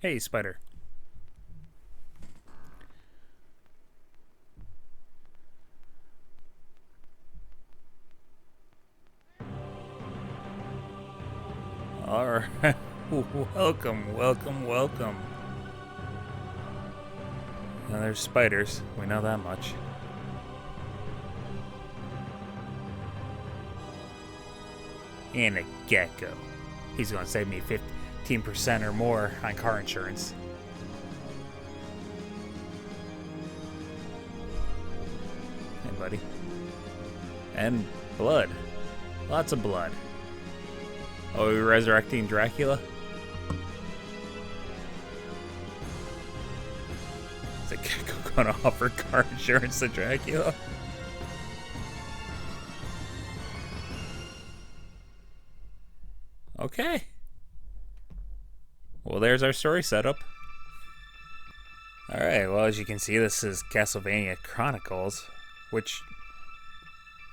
Hey, spider. Alright. Welcome, welcome, welcome. Now there's spiders. We know that much. And a gecko. He's going to save me 15% or more on car insurance. Hey, buddy. And blood. Lots of blood. Oh, we're resurrecting Dracula? Is a gecko going to offer car insurance to Dracula? Okay. Well, there's our story setup. Alright, well, as you can see, this is Castlevania Chronicles, which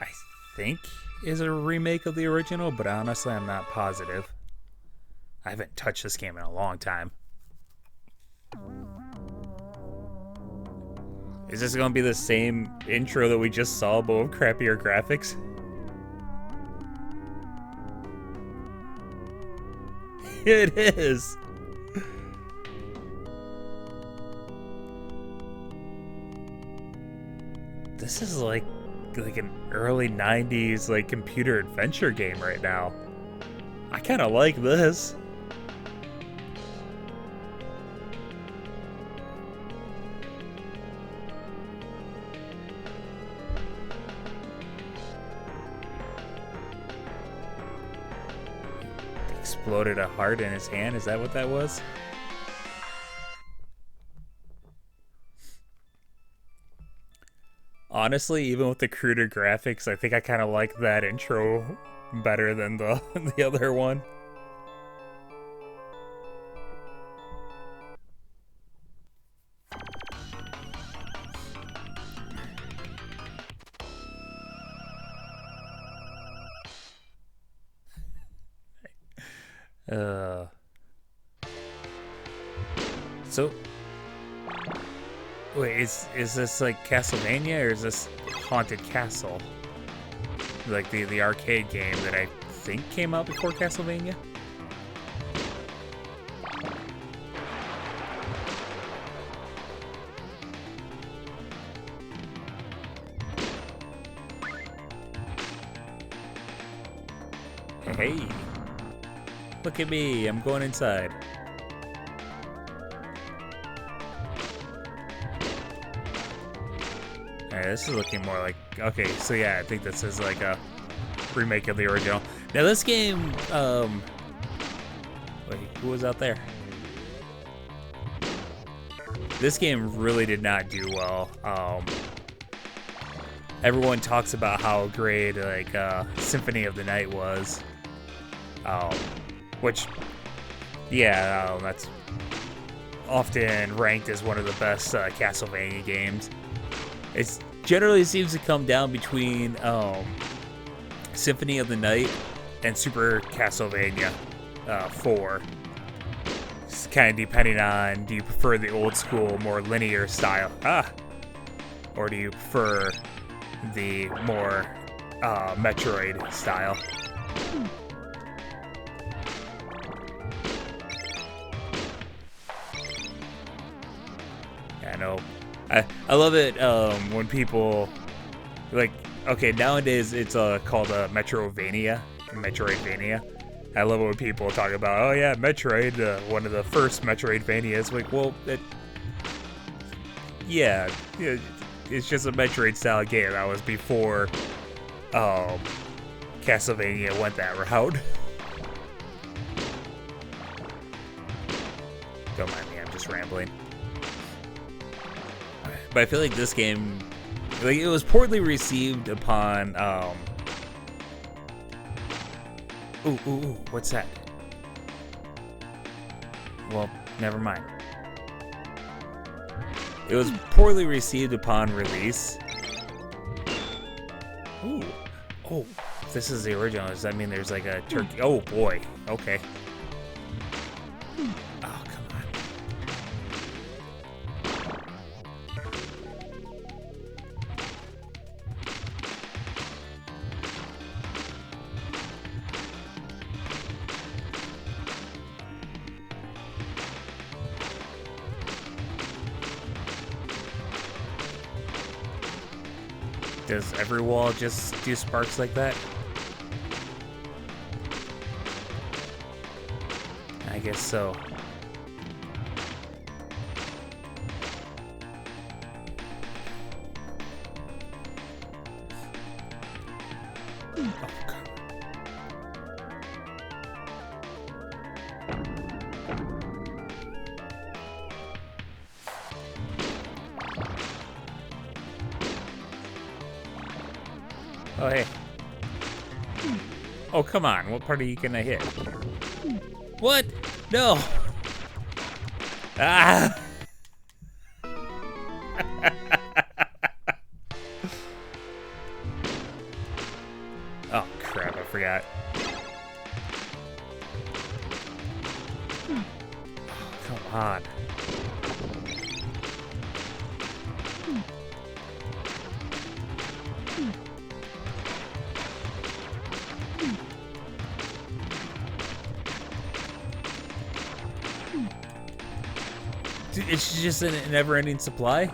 I think is a remake of the original, but honestly, I'm not positive. I haven't touched this game in a long time. Is this going to be the same intro that we just saw, but with crappier graphics? It is. This is like an early 90s like computer adventure game right now. I kind of like this. Exploded a heart in his hand. Is that what that was? Honestly, even with the cruder graphics, I think I kind of like that intro better than the other one. So, wait, is this like Castlevania or is this Haunted Castle? Like the arcade game that I think came out before Castlevania? Hey, look at me, I'm going inside. Alright, this is looking more like... Okay, so yeah, I think this is like a remake of the original. Now this game, wait, who was out there? This game really did not do well. Everyone talks about how great, like, Symphony of the Night was. Which, yeah, that's often ranked as one of the best Castlevania games. It generally seems to come down between Symphony of the Night and Super Castlevania 4. It's kind of depending on, do you prefer the old school, more linear style? Or do you prefer the more Metroid style? Yeah, I know. I love it when people, like, okay, nowadays it's called Metroidvania. I love it when people talk about, oh yeah, Metroid, one of the first Metroidvanias. Like, well, yeah, it's just a Metroid style game. That was before Castlevania went that route. Don't mind me, I'm just rambling. But I feel like this game, like, it was poorly received upon, ooh, what's that? Well, never mind. It was poorly received upon release. Ooh, oh, this is the original. Does that mean there's like a turkey? Oh boy, okay. Oh, come on. Does every wall just do sparks like that? I guess so. Oh, hey. Oh, come on. What part are you gonna hit? What? No. Ah. Oh, crap. I forgot. Oh, come on. Dude, it's just a never-ending supply?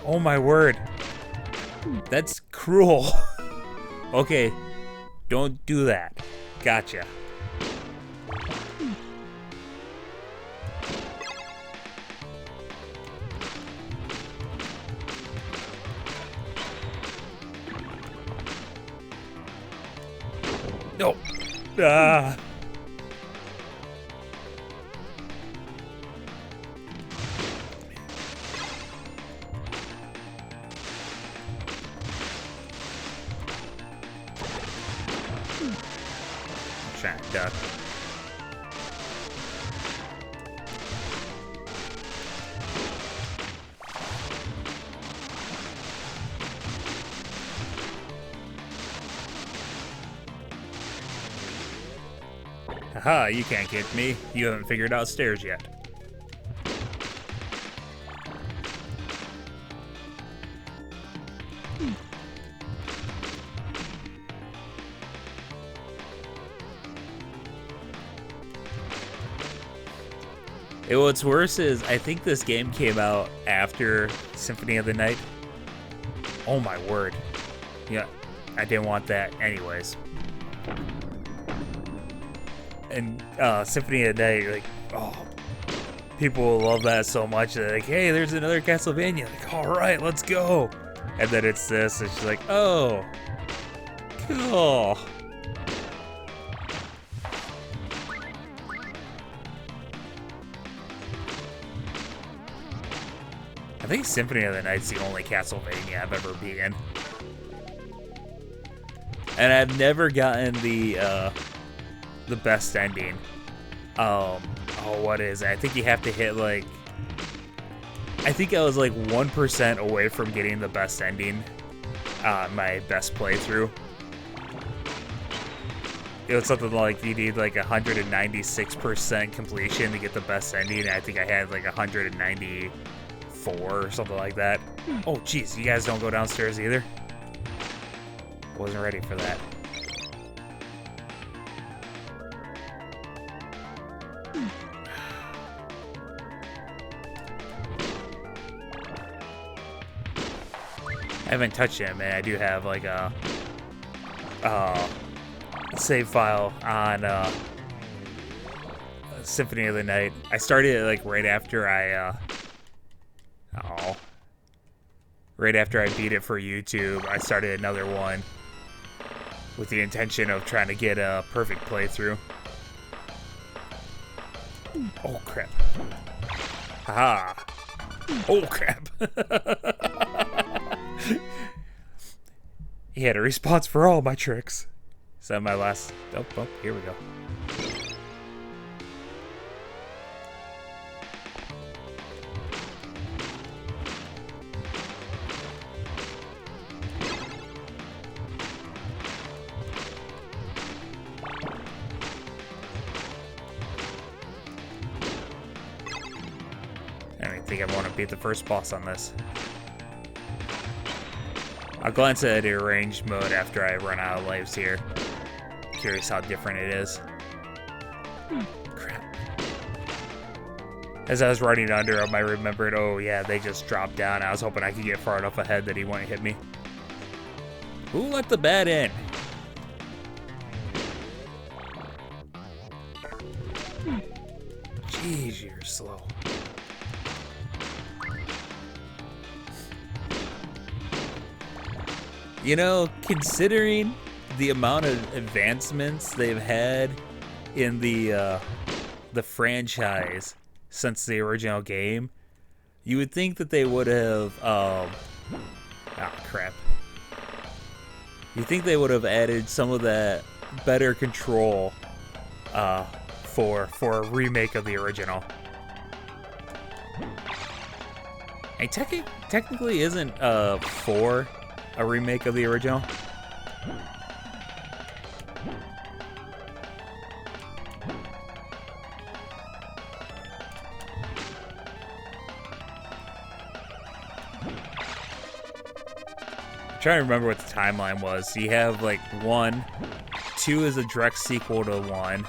Oh my word. That's cruel. Okay, don't do that. Gotcha. No. Ah. Trying to duck. Haha, you can't get me. You haven't figured out stairs yet. What's worse is, I think this game came out after Symphony of the Night. Oh my word. Yeah, I didn't want that anyways. And Symphony of the Night, like, oh, people will love that so much. They're like, hey, there's another Castlevania. Like, all right, let's go. And then it's this, and she's like, oh, cool. I think Symphony of the Night's the only Castlevania I've ever beaten. And I've never gotten the best ending. Oh, what is it? I think you have to hit, like, I think I was like 1% away from getting the best ending on my best playthrough. It was something like you need like 196% completion to get the best ending. I think I had like 194 or something like that. Oh, jeez, you guys don't go downstairs either? Wasn't ready for that. I haven't touched it, man. I do have like a save file on Symphony of the Night. I started it like right after right after I beat it for YouTube. I started another one with the intention of trying to get a perfect playthrough. Oh crap. Haha. Oh crap. He had a response for all my tricks. Is that my last? Oh, here we go. I don't think I want to beat the first boss on this. I'll glance at the arranged mode after I run out of lives here. Curious how different it is. Crap. As I was running under him, I remembered, oh yeah, they just dropped down. I was hoping I could get far enough ahead that he wouldn't hit me. Who let the bat in? Jeez, you're slow. You know, considering the amount of advancements they've had in the franchise since the original game, you would think that they would have, oh crap. You think they would have added some of that better control for a remake of the original. And technically isn't 4 a remake of the original? I'm trying to remember what the timeline was. You have like 1, 2 is a direct sequel to 1.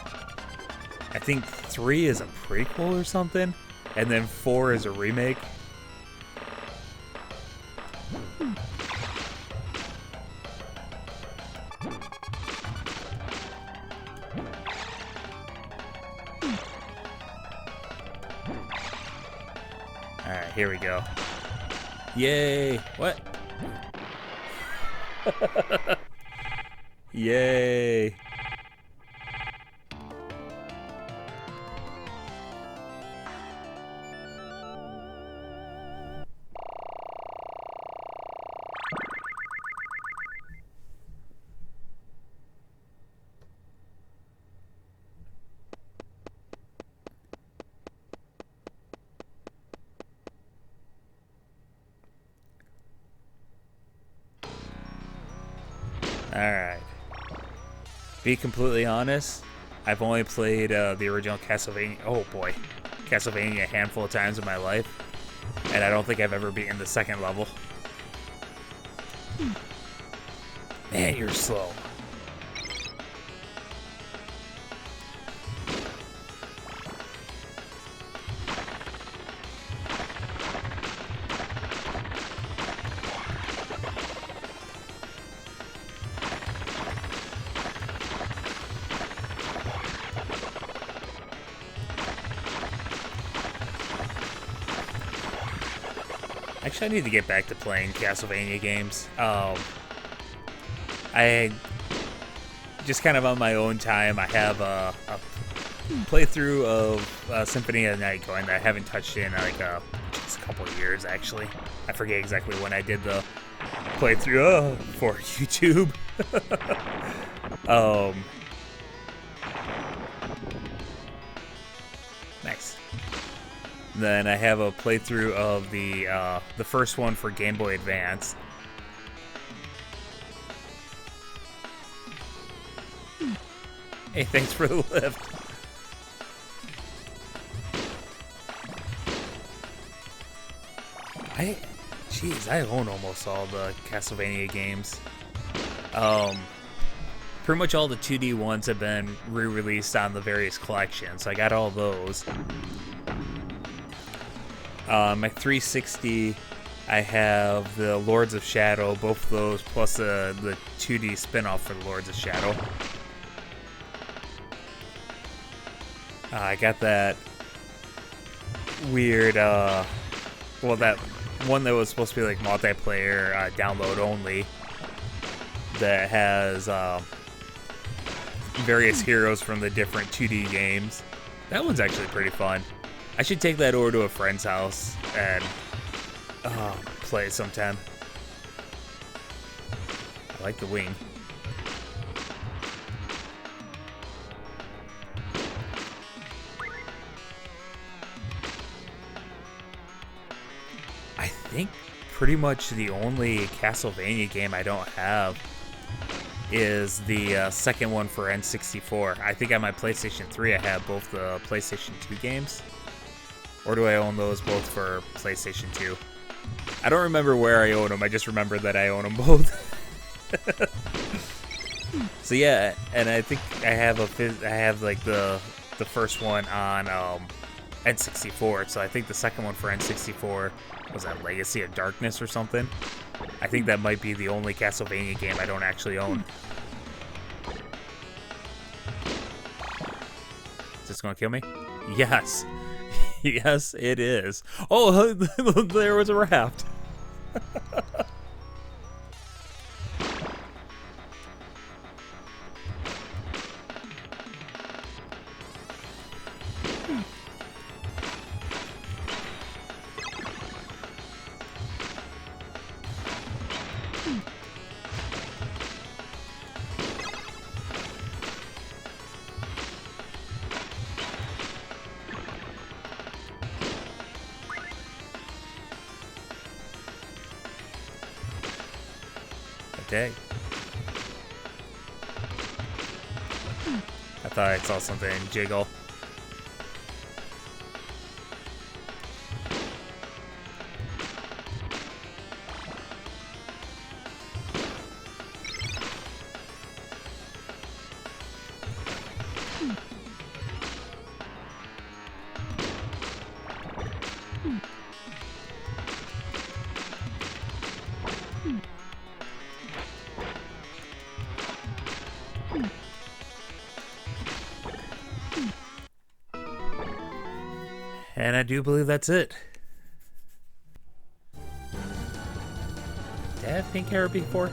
I think 3 is a prequel or something, and then 4 is a remake. Alright, here we go. Yay! What? Yay! Alright. Be completely honest, I've only played the original Castlevania, oh boy, Castlevania a handful of times in my life, and I don't think I've ever beaten the second level. Man, you're slow. Actually, I need to get back to playing Castlevania games. I just kind of on my own time, I have a playthrough of Symphony of the Night going that I haven't touched in like just a couple of years, actually. I forget exactly when I did the playthrough for YouTube. Nice. Then I have a playthrough of the first one for Game Boy Advance. Hey, thanks for the lift. Jeez, I own almost all the Castlevania games. Pretty much all the 2D ones have been re-released on the various collections, so I got all those. My 360, I have the Lords of Shadow, both of those, plus the 2D spin-off for the Lords of Shadow. I got that weird, well, that one that was supposed to be like multiplayer, download only, that has various heroes from the different 2D games. That one's actually pretty fun. I should take that over to a friend's house and play it sometime. I like the wing. I think pretty much the only Castlevania game I don't have is the second one for N64. I think on my PlayStation 3 I have both the PlayStation 2 games. Or do I own those both for PlayStation 2? I don't remember where I own them. I just remember that I own them both. So yeah, and I think I have like the first one on N64. So I think the second one for N64 was that Legacy of Darkness or something. I think that might be the only Castlevania game I don't actually own. Is this gonna kill me? Yes. Yes, it is. Oh, there was a raft. Okay. I thought I saw something jiggle. And I do believe that's it. Did I have pink hair before?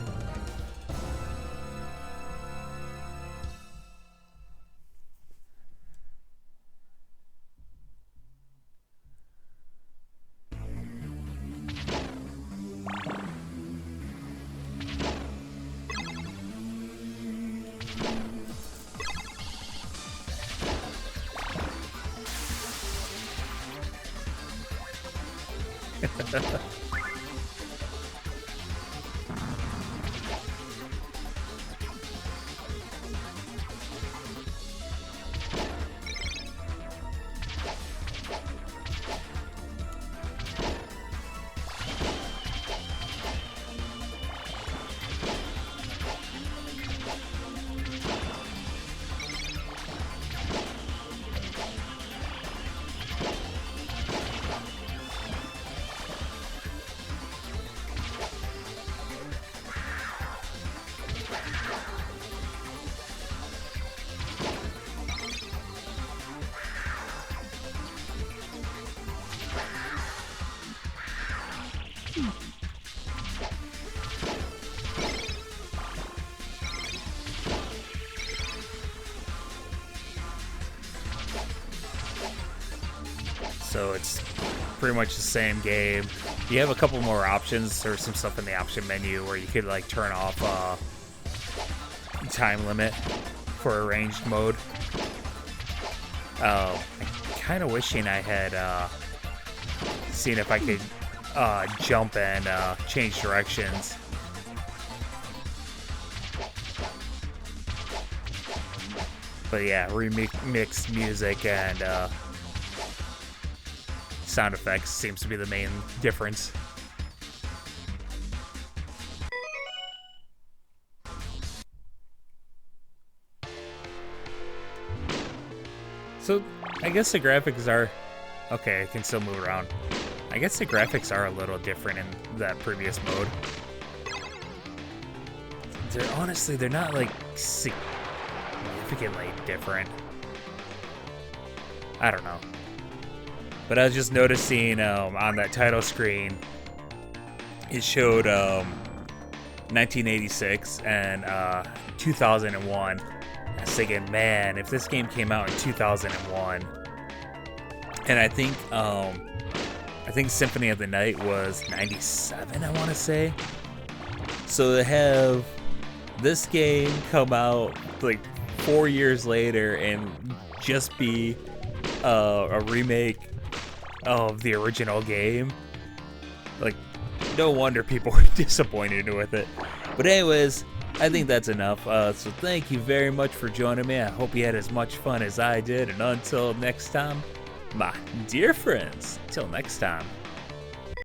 So it's pretty much the same game. You have a couple more options. There's some stuff in the option menu where you could like turn off time limit for arranged mode. I'm kind of wishing I had seen if I could jump and change directions. But yeah, remixed music and sound effects seems to be the main difference. So I guess the graphics are okay. I can still move around. I guess the graphics are a little different in that previous mode. They're not like significantly different. I don't know. But I was just noticing on that title screen, it showed 1986 and 2001. I was thinking, man, if this game came out in 2001, and I think Symphony of the Night was 97, I want to say. So to have this game come out like 4 years later and just be a remake of the original game, like, no wonder people were disappointed with it. But anyways, I think that's enough. So thank you very much for joining me. I hope you had as much fun as I did. And until next time, my dear friends, till next time.